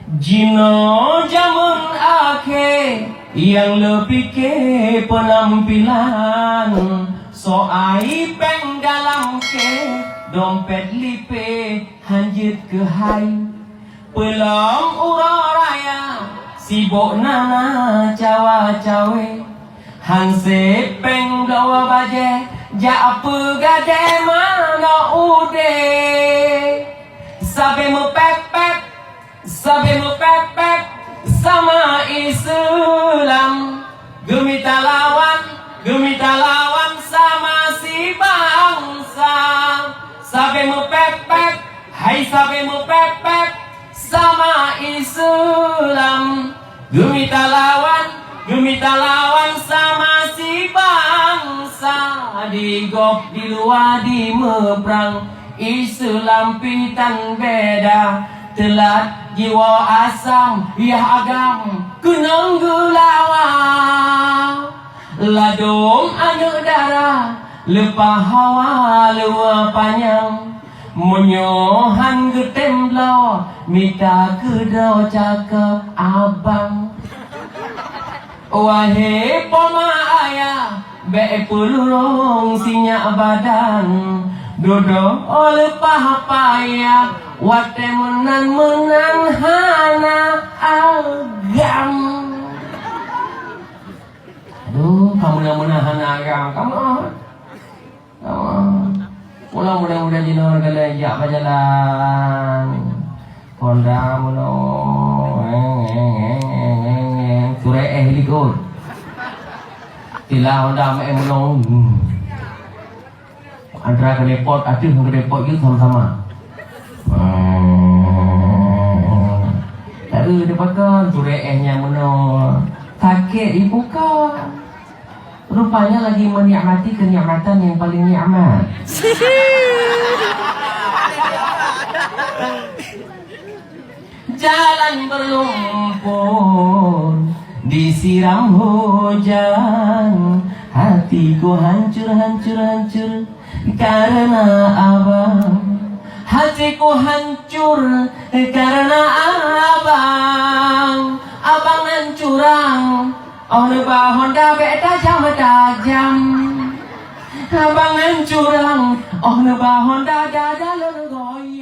Jino zaman akhir yang lebih ke penampilan, so aipeng dalam ke dompet lipe hanjit ke hai. Pelam ura raya sibuk nana cawa-cawe, hanse peng gawa baje ja apa gade mana ude. Sabe mu pek-pek, sabe mu pek-pek sama Islam. Gemita lawan sama si bangsa. Sabe mu pek-pek, hai sabe mu pek-pek sama Islam. Gemita lawan sama si bangsa. Di gop di luar di mebrang, Islam pitan beda. Telat jiwa asam ya agam kunang gulawa. Ladong anak darah lepah hawa lewa panjang. Menyohan getemblau minta kedau cakap abang. Wahai poma ayah be pulung sinyak badan, dodo oleh pahapaya wate menan hana agam. Aduh, kamu yang menahan agam, kamu pulang mudah-mudahan jinon galajak berjalan. Konda mulo sure likut. Tila honda me mulo. Antara ke depot atuh ke depot itu sama-sama. Tapi depakan sure nya mulo sakit dibuka. Rupanya lagi menikmati kenikmatan yang paling nikmat. Jalan berlumpur disiram hujan, hatiku hancur karena abang. Hatiku hancur karena abang. Abang nan curang, oh lebah Honda beda tajam. Abang nan curang, oh lebah Honda dada legoy.